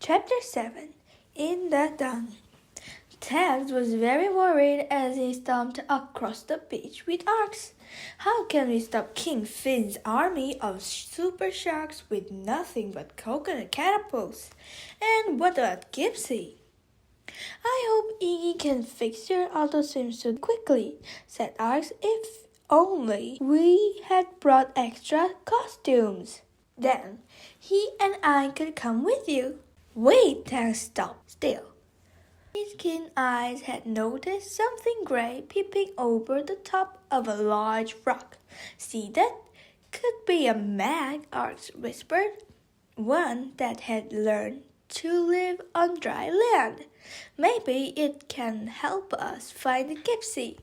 Chapter 7 In the Dung. Tex was very worried as he stomped across the beach with Arx. How can we stop King Finn's army of super sharks with nothing but coconut catapults? And what about Gypsy? I hope Iggy can fix your auto swimsuit quickly, said Arx. If only we had brought extra costumes. Then he and I could come with you. Wait, Tex stopped still. His keen eyes had noticed something gray peeping over the top of a large rock. See that? Could be a mag, Arx whispered. One that had learned to live on dry land. Maybe it can help us find the Gypsy,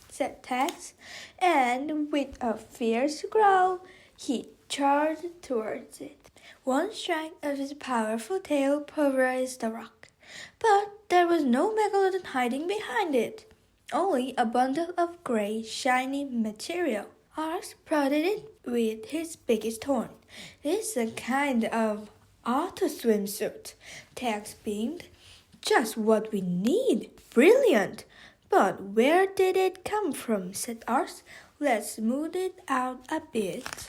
said Tex, and with a fierce growl, he charged towards it. One strike of his powerful tail pulverized the rock, but there was no megalodon hiding behind it, only a bundle of gray, shiny material. Arx prodded it with his biggest horn. It's a kind of auto swimsuit, Tex beamed. Just what we need. Brilliant! But where did it come from, said Arx. Let's smooth it out a bit.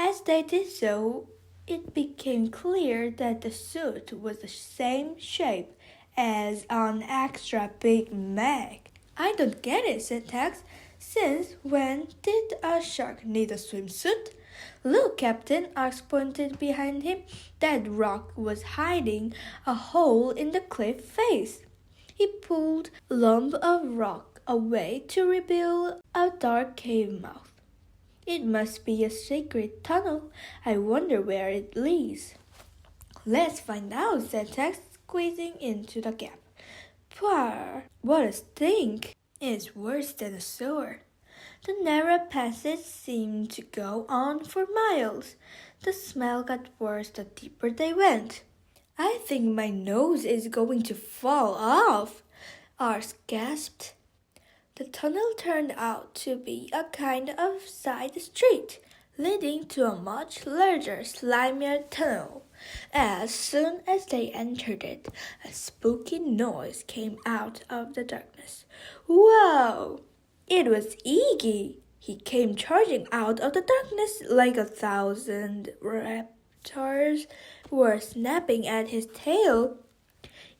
As they did so, it became clear that the suit was the same shape as an extra big mag. I don't get it, said Tex. Since when did a shark need a swimsuit? Look, Captain, Arx pointed behind him. That rock was hiding a hole in the cliff face. He pulled a lump of rock away to reveal a dark cave mouth. It must be a secret tunnel. I wonder where it leads. Let's find out, said Tex, squeezing into the gap. Pwah! What a stink! It's worse than a sewer. The narrow passage seemed to go on for miles. The smell got worse the deeper they went. I think my nose is going to fall off, Arx gasped. The tunnel turned out to be a kind of side street, leading to a much larger, slimier tunnel. As soon as they entered it, a spooky noise came out of the darkness. Whoa! It was Iggy. He came charging out of the darkness like 1,000 raptors were snapping at his tail.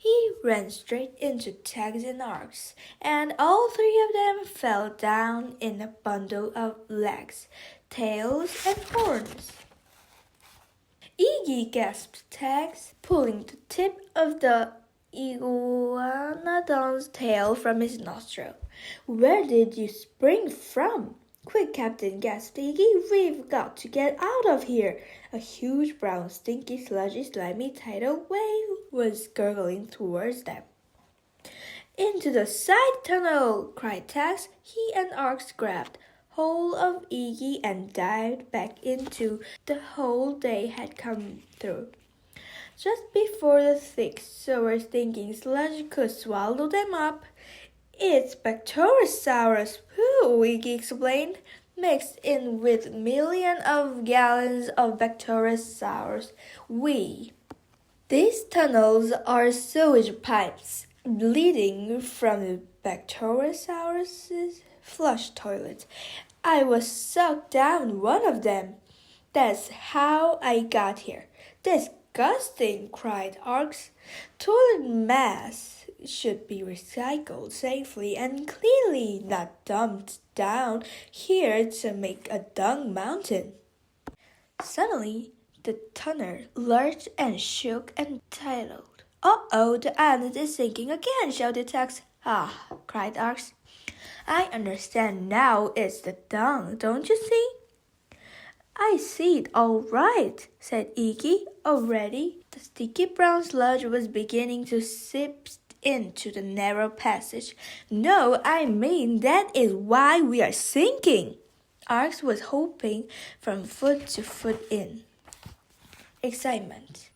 He ran straight into Tex and Arx, and all three of them fell down in a bundle of legs, tails, and horns. Iggy, gasped Tex, pulling the tip of the iguanodon's tail from his nostril. Where did you spring from? Quick, Captain, gasped Iggy. We've got to get out of here. A huge brown, stinky, sludgy, slimy tidal wave was gurgling towards them. Into the side tunnel, cried Tex. He and Arx grabbed hold of Iggy and dived back into the hole they had come through. Just before the thick, sour, stinking sludge could swallow them up, it's Bacterosaurus poo, Iggy explained, mixed in with millions of gallons of Bacterosaurus wee. These tunnels are sewage pipes leading from the Bacterosaurus's flush toilet. I was sucked down one of them. That's how I got here. Disgusting, cried Arx. Toilet mass should be recycled safely and cleanly, not dumped down here to make a dung mountain. Suddenly, the tunnel lurched and shook and titled. Uh-oh, the island is sinking again, shouted Tex. Ah, cried Arx. I understand now it's the dung, don't you see? I see it all right, said Iggy. Already, the sticky brown sludge was beginning to seep into the narrow passage. No, I mean that is why we are sinking. Arx was hopping from foot to foot in excitement.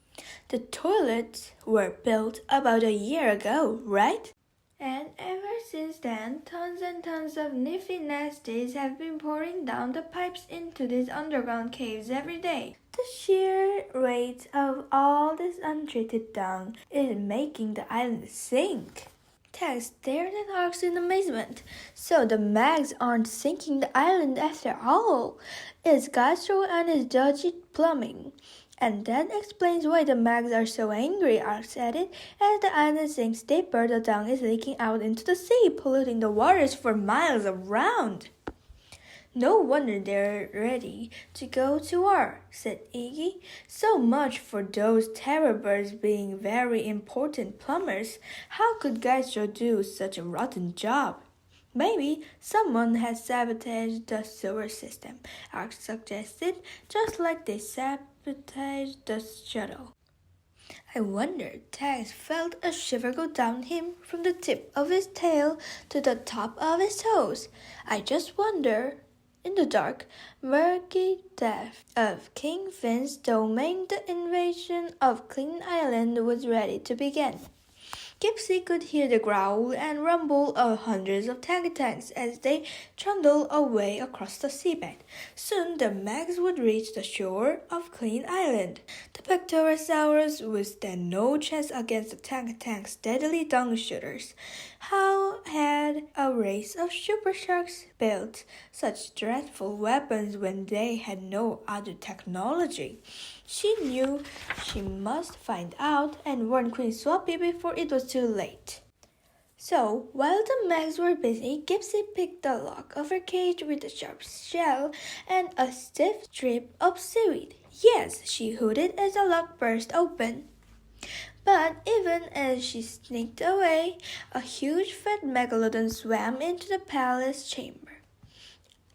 The toilets were built about a year ago, right? And ever since then, tons and tons of nifty nasties have been pouring down the pipes into these underground caves every day. The sheer weight of all this untreated dung is making the island sink. Tex stared at Ox in amazement. So the Mags aren't sinking the island after all. It's Gastro and his dodgy plumbing. And that explains why the Mags are so angry, Ox added. As the island sinks deeper, the dung is leaking out into the sea, polluting the waters for miles around. No wonder they're ready to go to war, said Iggy. So much for those terror birds being very important plumbers. How could Gastro do such a rotten job? Maybe someone has sabotaged the sewer system, Ark suggested, just like they sabotaged the shuttle. I wonder. Tex felt a shiver go down him from the tip of his tail to the top of his toes. I just wonder. In the dark, murky depths of King Finn's domain, the invasion of Clean Island was ready to begin. Gypsy could hear the growl and rumble of hundreds of tanks as they trundled away across the seabed. Soon the Mags would reach the shore of Clean Island. The Pectorosaurus would stand no chance against the tank's deadly dung shooters. How had a race of super sharks built such dreadful weapons when they had no other technology? She knew she must find out and warn Queen Swampy before it was too late. So, while the Mags were busy, Gypsy picked the lock of her cage with a sharp shell and a stiff strip of seaweed. Yes, she hooted as the lock burst open. But even as she sneaked away, a huge fat megalodon swam into the palace chamber.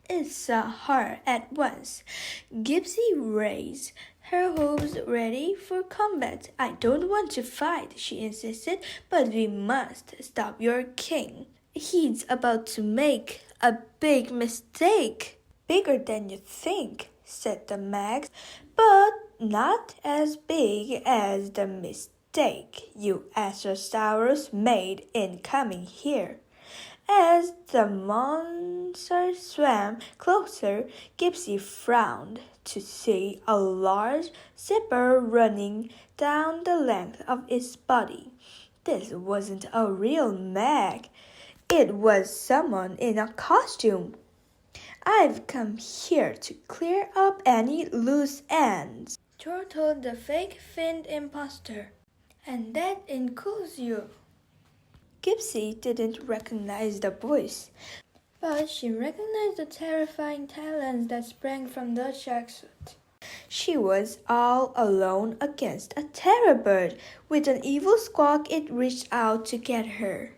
It saw her at once. Gypsy raised her hooves ready for combat. I don't want to fight, she insisted, but we must stop your king. He's about to make a big mistake. Bigger than you think, said the Mags, but not as big as the mistake you Astrosaurs made in coming here. As the monster swam closer, Gypsy frowned to see a large zipper running down the length of its body. This wasn't a real Mag. It was someone in a costume. I've come here to clear up any loose ends, chortled the fake finned imposter. And that includes you. Gypsy didn't recognize the voice, but she recognized the terrifying talons that sprang from the shark's foot. She was all alone against a terror bird. With an evil squawk, it reached out to get her.